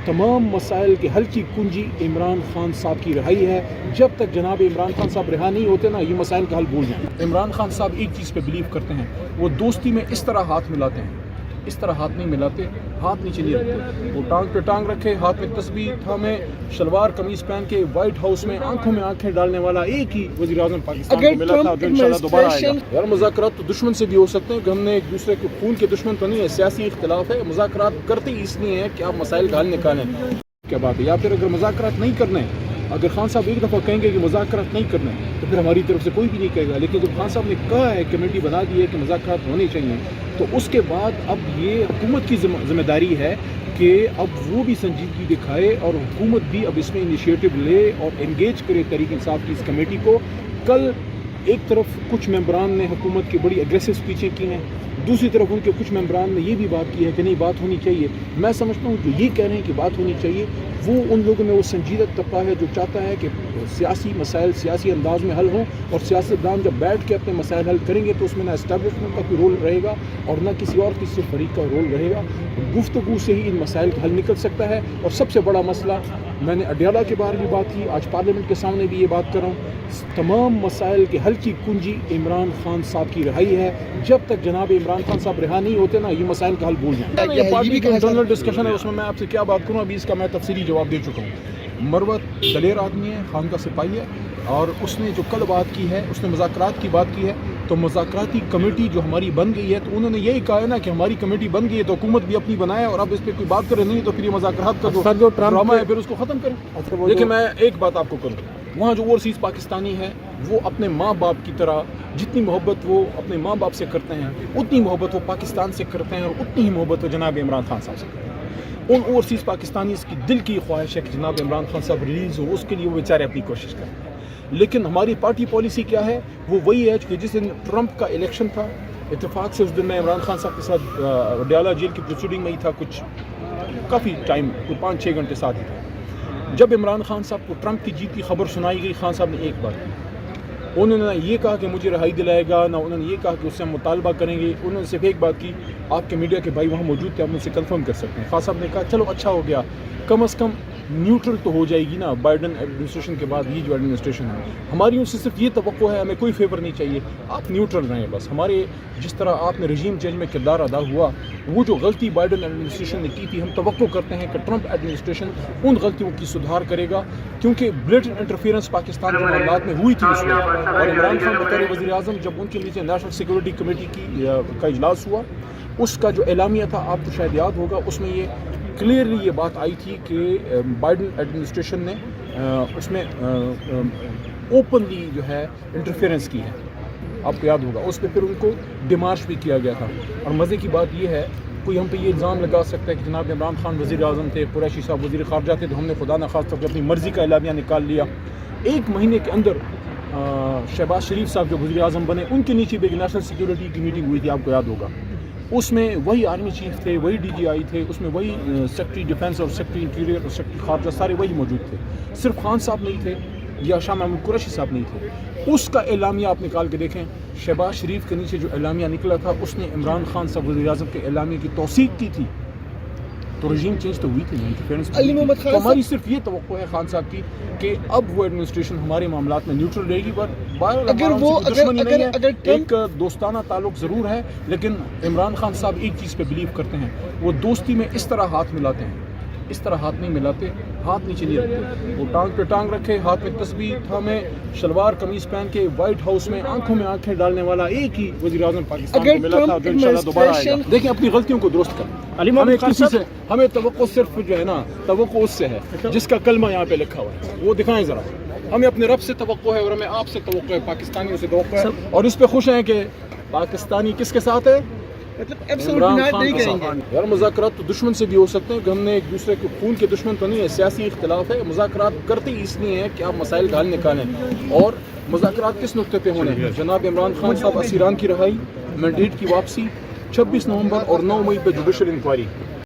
تمام مسائل کے حل کی کنجی عمران خان صاحب کی رہائی ہے. جب تک جناب عمران خان صاحب رہا نہیں ہوتے نا، یہ مسائل کا حل بھول جائیں. عمران خان صاحب ایک چیز پہ بلیو کرتے ہیں، وہ دوستی میں اس طرح ہاتھ ملاتے ہیں، اس طرح ہاتھ نہیں ملاتے، ہاتھ نیچے نہیں رکھتے. وہ ٹانگ پہ ٹانگ رکھے، ہاتھ میں تسبیح تھامے، شلوار قمیض پہن کے وائٹ ہاؤس میں آنکھوں میں آنکھیں ڈالنے والا ایک ہی وزیر اعظم پاکستان کو ملا تھا، جو انشاءاللہ دوبارہ آئے گا. یار مذاکرات تو دشمن سے بھی ہو سکتے ہیں کہ ہم نے ایک دوسرے کے خون کے دشمن تو نہیں ہے، سیاسی اختلاف ہے. مذاکرات کرتے ہی اس لیے ہیں کہ آپ مسائل کا حل نکالیں. کیا بات ہے؟ یا پھر اگر مذاکرات نہیں کرنے، اگر خان صاحب ایک دفعہ کہیں گے کہ مذاکرات نہیں کرنے تو پھر ہماری طرف سے کوئی بھی نہیں کہے گا. لیکن جب خان صاحب نے کہا ہے، کمیٹی بنا دی ہے کہ مذاکرات ہونے چاہیے، تو اس کے بعد اب یہ حکومت کی ذمہ داری ہے کہ اب وہ بھی سنجیدگی دکھائے اور حکومت بھی اب اس میں انیشیٹو لے اور انگیج کرے تحریک انصاف کی اس کمیٹی کو. کل ایک طرف کچھ ممبران نے حکومت کی بڑی اگریسو اسپیچیں کی ہیں، دوسری طرف ان کے کچھ ممبران نے یہ بھی بات کی ہے کہ نہیں، بات ہونی چاہیے. میں سمجھتا ہوں جو یہ کہہ رہے ہیں کہ بات ہونی چاہیے، وہ ان لوگوں میں وہ سنجیدہ طبقہ ہے جو چاہتا ہے کہ سیاسی مسائل سیاسی انداز میں حل ہوں، اور سیاستدان جب بیٹھ کے اپنے مسائل حل کریں گے تو اس میں نہ اسٹیبلشمنٹ کا کوئی رول رہے گا اور نہ کسی اور کسی فریق کا رول رہے گا. گفتگو سے ہی ان مسائل کا حل نکل سکتا ہے. اور سب سے بڑا مسئلہ، میں نے اڈیالہ کے بارے بھی بات کی، آج پارلیمنٹ کے سامنے بھی یہ بات کر رہا ہوں، تمام مسائل کے حل کی کنجی عمران خان صاحب کی رہائی ہے. جب تک جناب عمران خان صاحب رہا نہیں ہوتے نا، یہ مسائل کا حل بھول جائیں. یہ پارٹی کا انٹرنل ڈسکشن ہے، اس میں میں آپ سے کیا بات کروں، ابھی اس کا میں تفصیلی جواب دے چکا ہوں. مروت دلیر آدمی ہے، خان کا سپاہی ہے، اور اس نے جو کل بات کی ہے، اس نے مذاکرات کی بات کی ہے. تو مذاکراتی کمیٹی جو ہماری بن گئی ہے، تو انہوں نے یہی کہا ہے نا کہ ہماری کمیٹی بن گئی ہے تو حکومت بھی اپنی بنائے، اور اب اس پہ کوئی بات کرے نہیں تو پھر یہ مذاکرات کا جو ڈرامہ ہے پھر اس کو ختم کریں. لیکن میں ایک بات آپ کو کروں، وہاں جو اوورسیز پاکستانی ہے وہ اپنے ماں باپ کی طرح جتنی محبت وہ اپنے ماں باپ سے کرتے ہیں، اتنی محبت وہ پاکستان سے کرتے ہیں، اور اتنی ہی محبت وہ جناب عمران خان صاحب سے کرتے ہیں. ان اوورسیز پاکستانیز کی دل کی خواہش ہے کہ جناب عمران خان صاحب ریلیز ہو، اس کے لیے وہ بیچارے اپنی کوشش کرتے ہیں. لیکن ہماری پارٹی پالیسی کیا ہے؟ وہ وہی ہے کہ جس دن ٹرمپ کا الیکشن تھا، اتفاق سے اس دن میں عمران خان صاحب کے ساتھ اڈیالہ جیل کی پروسیڈنگ میں ہی تھا، کچھ کافی ٹائم، کوئی 5-6 گھنٹے ساتھ ہی تھا. جب عمران خان صاحب کو ٹرمپ کی جیت کی خبر سنائی گئی، خان صاحب نے ایک بات کی، انہوں نے نہ یہ کہا کہ مجھے رہائی دلائے گا، نہ انہوں نے یہ کہا کہ اس سے ہم مطالبہ کریں گے. انہوں نے صرف ایک بات کی، آپ کے میڈیا کے بھائی وہاں موجود تھے، آپ ان سے کنفرم کر سکتے ہیں. خان صاحب نے کہا چلو اچھا ہو گیا، کم از کم نیوٹرل تو ہو جائے گی نا بائیڈن ایڈمنسٹریشن کے بعد. یہ جو ایڈمنسٹریشن ہے، ہماری ان سے صرف یہ توقع ہے، ہمیں کوئی فیور نہیں چاہیے، آپ نیوٹرل رہیں بس. ہمارے جس طرح آپ نے رجیم چینج میں کردار ادا ہوا، وہ جو غلطی بائیڈن ایڈمنسٹریشن نے کی تھی، ہم توقع کرتے ہیں کہ ٹرمپ ایڈمنسٹریشن ان غلطیوں کی سدھار کرے گا، کیونکہ بلیٹنٹ انٹرفیئرنس پاکستان کے معاملات میں ہوئی تھی اس وقت. اور عمران خان بطور وزیر اعظم جب ان کے نیچے نیشنل سیکورٹی کمیٹی کا اجلاس ہوا، اس کا جو اعلامیہ تھا آپ کو شاید یاد ہوگا، اس میں یہ کلیئرلی یہ بات آئی تھی کہ بائیڈن ایڈمنسٹریشن نے اس میں اوپنلی جو ہے انٹرفیئرنس کی ہے، آپ کو یاد ہوگا. اس پہ پھر ان کو ڈیمارش بھی کیا گیا تھا. اور مزے کی بات یہ ہے، کوئی ہم پہ یہ الزام لگا سکتا ہے کہ جناب عمران خان وزیر اعظم تھے، قریشی صاحب وزیر خارجہ تھے، تو ہم نے خدا نخواستہ اپنی مرضی کا اعلامیہ نکال لیا. 1 مہینے کے اندر شہباز شریف صاحب جو وزیر اعظم بنے، ان کے نیچے بھی ایک نیشنل سیکورٹی کی میٹنگ ہوئی تھی، آپ کو یاد ہوگا. اس میں وہی آرمی چیف تھے، وہی DGI تھے، اس میں وہی سیکرٹری ڈیفینس اور سیکرٹری انٹیریئر اور سیکرٹری خارجہ سارے وہی موجود تھے. صرف خان صاحب نہیں تھے یا شاہ محمود قریشی صاحب نہیں تھے. اس کا اعلامیہ آپ نکال کے دیکھیں، شہباز شریف کے نیچے جو اعلامیہ نکلا تھا، اس نے عمران خان صاحب وزیر اعظم کے اعلامیہ کی توثیق کی تھی. تو رجیم چینج تو ہوئی تھی، تو ہماری صرف یہ توقع ہے خان صاحب کی کہ اب وہ ایڈمنسٹریشن ہمارے معاملات میں نیوٹرل رہے گی. اگر دشمنی نہیں ہے، ایک دوستانہ تعلق ضرور ہے، لیکن عمران خان صاحب ایک چیز پہ بلیو کرتے ہیں، وہ دوستی میں اس طرح ہاتھ ملاتے ہیں، اس طرح ہاتھ نہیں ملاتے، ہاتھ نیچے نہیں رکھتے. وہ ٹانگ پہ ٹانگ رکھے، ہاتھ میں تسبیح تھامے، شلوار قمیض پہن کے وائٹ ہاؤس میں آنکھوں میں آنکھیں ڈالنے والا ایک ہی وزیر اعظم پاکستان کو ملا تھا، جو انشاءاللہ دوبارہ آئے گا. دیکھیں اپنی غلطیوں کو درست کریں. ہمیں توقع صرف جو ہے نا، توقع اس سے ہے جس کا کلمہ یہاں پہ لکھا ہوا ہے، وہ دکھائیں ذرا. ہمیں اپنے رب سے توقع ہے اور ہمیں آپ سے توقع ہے، پاکستانیوں سے توقع ہے، اور اس پہ خوش ہیں کہ پاکستانی کس کے ساتھ ہے؟ عمران خان کے ساتھ. یار مذاکرات تو دشمن سے بھی ہو سکتے ہیں کہ ہم نے ایک دوسرے کے خون کے دشمن تو نہیں ہے، سیاسی اختلاف ہے. مذاکرات کرتے ہی اس لیے ہیں کہ آپ مسائل کا حل نکالیں. اور مذاکرات کس نقطے پہ ہونے ہیں؟ جناب عمران خان صاحب اسیران کی رہائی، مینڈیٹ کی واپسی، 26 نومبر اور 9 مئی پہ جوڈیشل انکوائری.